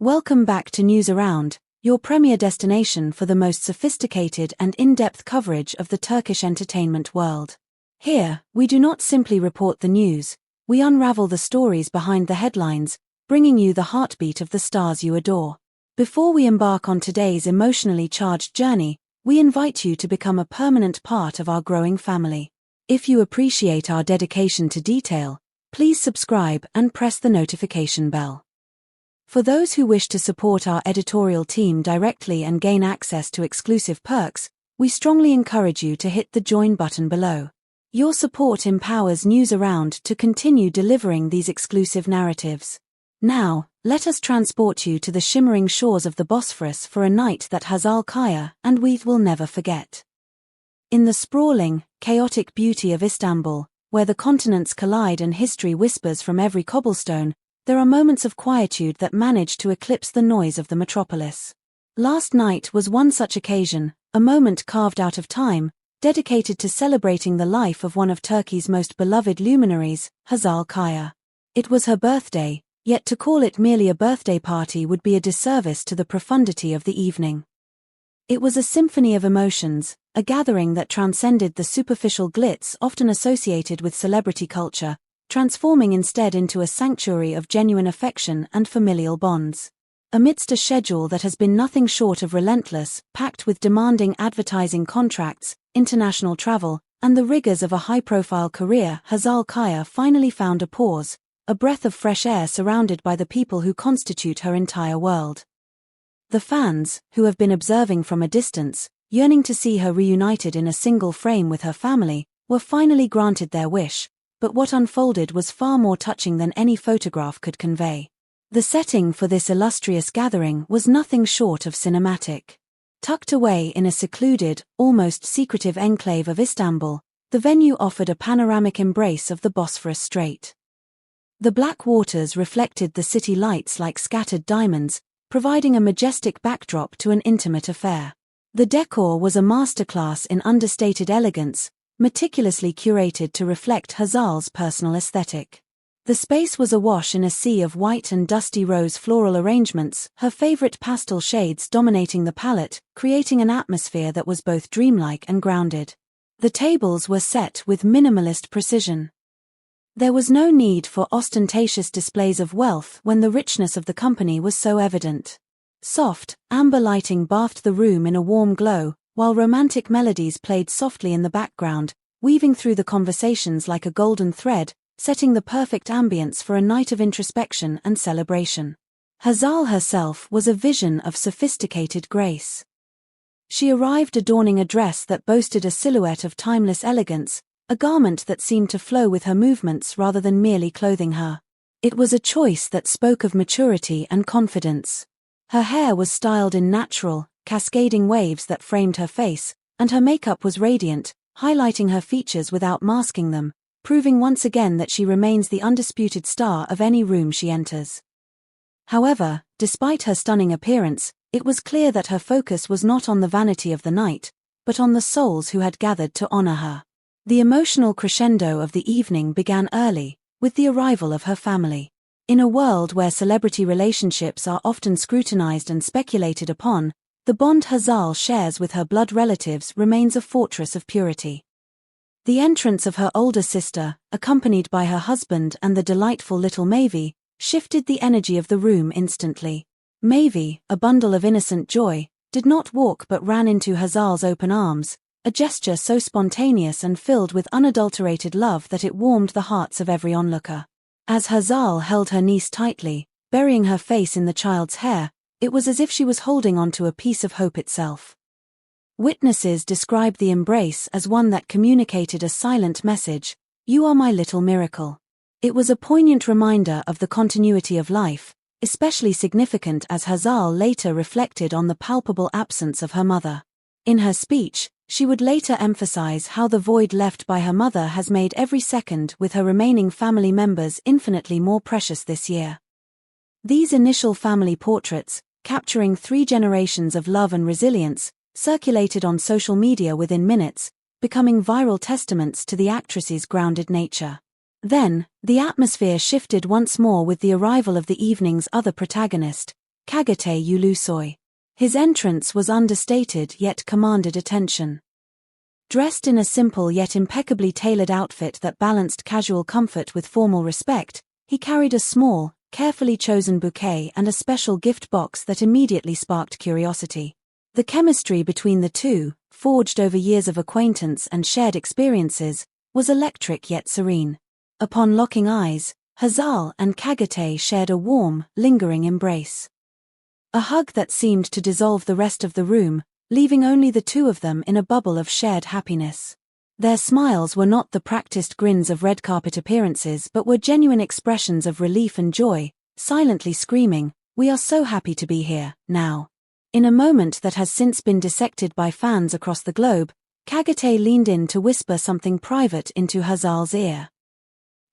Welcome back to News Around, your premier destination for the most sophisticated and in-depth coverage of the Turkish entertainment world. Here, we do not simply report the news, we unravel the stories behind the headlines, bringing you the heartbeat of the stars you adore. Before we embark on today's emotionally charged journey, we invite you to become a permanent part of our growing family. If you appreciate our dedication to detail, please subscribe and press the notification bell. For those who wish to support our editorial team directly and gain access to exclusive perks, we strongly encourage you to hit the join button below. Your support empowers News Around to continue delivering these exclusive narratives. Now, let us transport you to the shimmering shores of the Bosphorus for a night that Hazal and we will never forget. In the sprawling, chaotic beauty of Istanbul, where the continents collide and history whispers from every cobblestone, there are moments of quietude that manage to eclipse the noise of the metropolis. Last night was one such occasion, a moment carved out of time, dedicated to celebrating the life of one of Turkey's most beloved luminaries, Hazal. It was her birthday, yet to call it merely a birthday party would be a disservice to the profundity of the evening. It was a symphony of emotions, a gathering that transcended the superficial glitz often associated with celebrity culture, transforming instead into a sanctuary of genuine affection and familial bonds. Amidst a schedule that has been nothing short of relentless, packed with demanding advertising contracts, international travel, and the rigors of a high-profile career, Hazal finally found a pause, a breath of fresh air surrounded by the people who constitute her entire world. The fans, who have been observing from a distance, yearning to see her reunited in a single frame with her family, were finally granted their wish. But what unfolded was far more touching than any photograph could convey. The setting for this illustrious gathering was nothing short of cinematic. Tucked away in a secluded, almost secretive enclave of Istanbul, the venue offered a panoramic embrace of the Bosphorus Strait. The black waters reflected the city lights like scattered diamonds, providing a majestic backdrop to an intimate affair. The decor was a masterclass in understated elegance, meticulously curated to reflect Hazal's personal aesthetic. The space was awash in a sea of white and dusty rose floral arrangements, her favorite pastel shades dominating the palette, creating an atmosphere that was both dreamlike and grounded. The tables were set with minimalist precision. There was no need for ostentatious displays of wealth when the richness of the company was so evident. Soft, amber lighting bathed the room in a warm glow, while romantic melodies played softly in the background, weaving through the conversations like a golden thread, setting the perfect ambience for a night of introspection and celebration. Hazal herself was a vision of sophisticated grace. She arrived adorning a dress that boasted a silhouette of timeless elegance, a garment that seemed to flow with her movements rather than merely clothing her. It was a choice that spoke of maturity and confidence. Her hair was styled in natural, cascading waves that framed her face, and her makeup was radiant, highlighting her features without masking them, proving once again that she remains the undisputed star of any room she enters. However, despite her stunning appearance, it was clear that her focus was not on the vanity of the night, but on the souls who had gathered to honor her. The emotional crescendo of the evening began early, with the arrival of her family. In a world where celebrity relationships are often scrutinized and speculated upon, the bond Hazal shares with her blood relatives remains a fortress of purity. The entrance of her older sister, accompanied by her husband and the delightful little Mavi, shifted the energy of the room instantly. Mavi, a bundle of innocent joy, did not walk but ran into Hazal's open arms, a gesture so spontaneous and filled with unadulterated love that it warmed the hearts of every onlooker. As Hazal held her niece tightly, burying her face in the child's hair, it was as if she was holding on to a piece of hope itself. Witnesses described the embrace as one that communicated a silent message, "You are my little miracle." It was a poignant reminder of the continuity of life, especially significant as Hazal later reflected on the palpable absence of her mother. In her speech, she would later emphasize how the void left by her mother has made every second with her remaining family members infinitely more precious this year. These initial family portraits, capturing 3 generations of love and resilience, circulated on social media within minutes, becoming viral testaments to the actress's grounded nature. Then, the atmosphere shifted once more with the arrival of the evening's other protagonist, Kagate Yulusoy. His entrance was understated yet commanded attention. Dressed in a simple yet impeccably tailored outfit that balanced casual comfort with formal respect, he carried a small, carefully chosen bouquet and a special gift box that immediately sparked curiosity. The chemistry between the two, forged over years of acquaintance and shared experiences, was electric yet serene. Upon locking eyes, Hazal and Kagate shared a warm, lingering embrace. A hug that seemed to dissolve the rest of the room, leaving only the two of them in a bubble of shared happiness. Their smiles were not the practiced grins of red carpet appearances but were genuine expressions of relief and joy, silently screaming, "We are so happy to be here, now." In a moment that has since been dissected by fans across the globe, Kagate leaned in to whisper something private into Hazal's ear.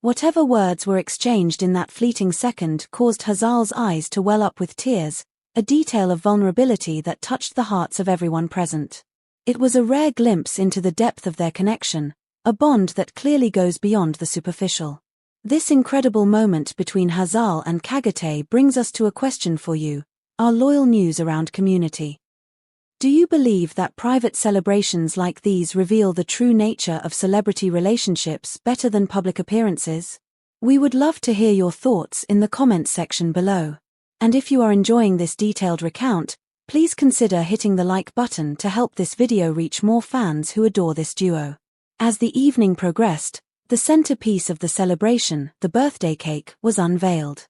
Whatever words were exchanged in that fleeting second caused Hazal's eyes to well up with tears, a detail of vulnerability that touched the hearts of everyone present. It was a rare glimpse into the depth of their connection, a bond that clearly goes beyond the superficial. This incredible moment between Hazal and Kagate brings us to a question for you, our loyal News Around community. Do you believe that private celebrations like these reveal the true nature of celebrity relationships better than public appearances? We would love to hear your thoughts in the comments section below. And if you are enjoying this detailed recount, please consider hitting the like button to help this video reach more fans who adore this duo. As the evening progressed, the centerpiece of the celebration, the birthday cake, was unveiled.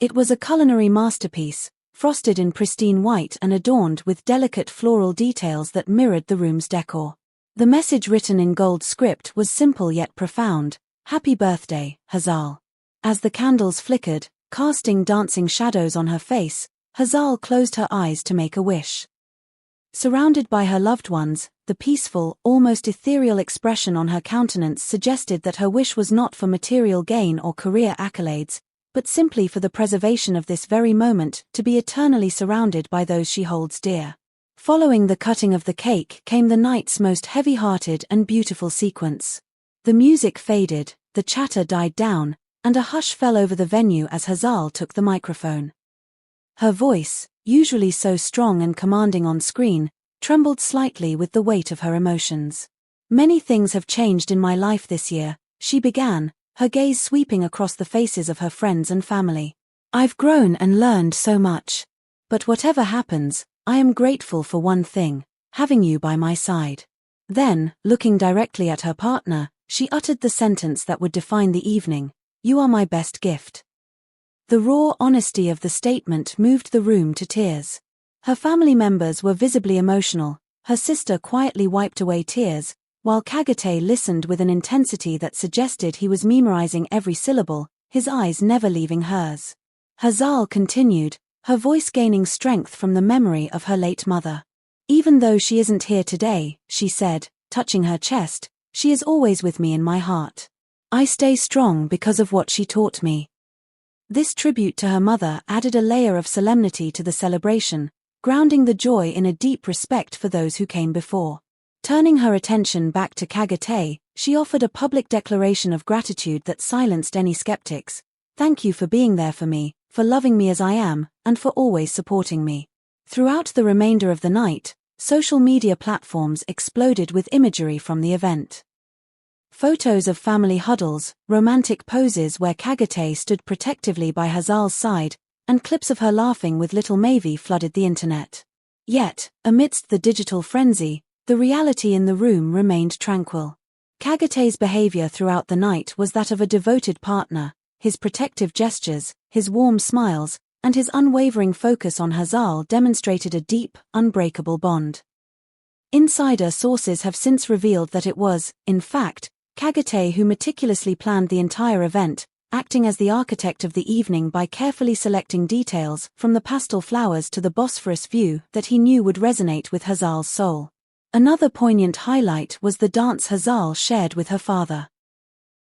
It was a culinary masterpiece, frosted in pristine white and adorned with delicate floral details that mirrored the room's decor. The message written in gold script was simple yet profound: "Happy birthday, Hazal." As the candles flickered, casting dancing shadows on her face, Hazal closed her eyes to make a wish. Surrounded by her loved ones, the peaceful, almost ethereal expression on her countenance suggested that her wish was not for material gain or career accolades, but simply for the preservation of this very moment, to be eternally surrounded by those she holds dear. Following the cutting of the cake came the night's most heavy-hearted and beautiful sequence. The music faded, the chatter died down, and a hush fell over the venue as Hazal took the microphone. Her voice, usually so strong and commanding on screen, trembled slightly with the weight of her emotions. "Many things have changed in my life this year," she began, her gaze sweeping across the faces of her friends and family. "I've grown and learned so much. But whatever happens, I am grateful for one thing: having you by my side." Then, looking directly at her partner, she uttered the sentence that would define the evening: "You are my best gift." The raw honesty of the statement moved the room to tears. Her family members were visibly emotional, her sister quietly wiped away tears, while Kagate listened with an intensity that suggested he was memorizing every syllable, his eyes never leaving hers. Hazal continued, her voice gaining strength from the memory of her late mother. "Even though she isn't here today," she said, touching her chest, "she is always with me in my heart. I stay strong because of what she taught me." This tribute to her mother added a layer of solemnity to the celebration, grounding the joy in a deep respect for those who came before. Turning her attention back to Kagate, she offered a public declaration of gratitude that silenced any skeptics. "Thank you for being there for me, for loving me as I am, and for always supporting me." Throughout the remainder of the night, social media platforms exploded with imagery from the event. Photos of family huddles, romantic poses where Kagate stood protectively by Hazal's side, and clips of her laughing with little Mavi flooded the internet. Yet, amidst the digital frenzy, the reality in the room remained tranquil. Kagate's behavior throughout the night was that of a devoted partner, his protective gestures, his warm smiles, and his unwavering focus on Hazal demonstrated a deep, unbreakable bond. Insider sources have since revealed that it was, in fact, Kagate who meticulously planned the entire event, acting as the architect of the evening by carefully selecting details, from the pastel flowers to the Bosphorus view, that he knew would resonate with Hazal's soul. Another poignant highlight was the dance Hazal shared with her father.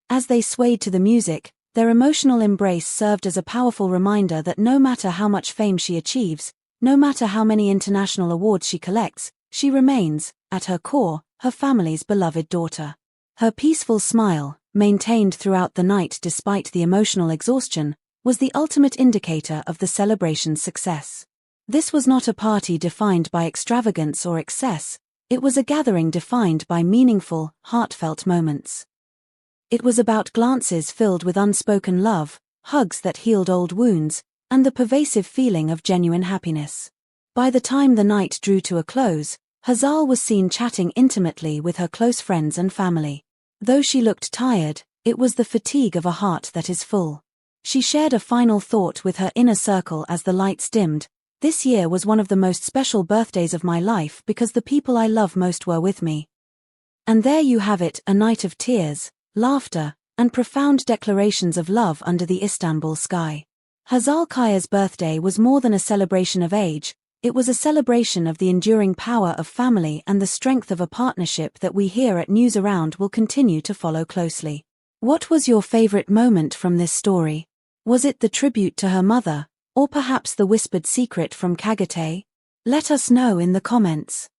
As they swayed to the music, their emotional embrace served as a powerful reminder that no matter how much fame she achieves, no matter how many international awards she collects, she remains, at her core, her family's beloved daughter. Her peaceful smile, maintained throughout the night despite the emotional exhaustion, was the ultimate indicator of the celebration's success. This was not a party defined by extravagance or excess, it was a gathering defined by meaningful, heartfelt moments. It was about glances filled with unspoken love, hugs that healed old wounds, and the pervasive feeling of genuine happiness. By the time the night drew to a close, Hazal was seen chatting intimately with her close friends and family. Though she looked tired, it was the fatigue of a heart that is full. She shared a final thought with her inner circle as the lights dimmed. This year was one of the most special birthdays of my life because the people I love most were with me. And there you have it, a night of tears, laughter, and profound declarations of love under the Istanbul sky. Hazal Kaya's birthday was more than a celebration of age, it was a celebration of the enduring power of family and the strength of a partnership that we here at News Around will continue to follow closely. What was your favorite moment from this story? Was it the tribute to her mother, or perhaps the whispered secret from Kagate? Let us know in the comments.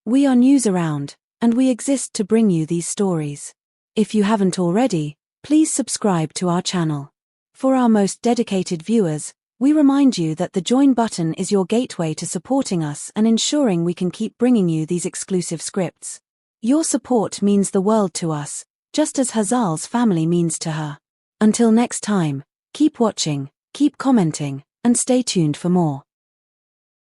We are News Around, and we exist to bring you these stories. If you haven't already, please subscribe to our channel. For our most dedicated viewers, we remind you that the join button is your gateway to supporting us and ensuring we can keep bringing you these exclusive scripts. Your support means the world to us, just as Hazal's family means to her. Until next time, keep watching, keep commenting, and stay tuned for more.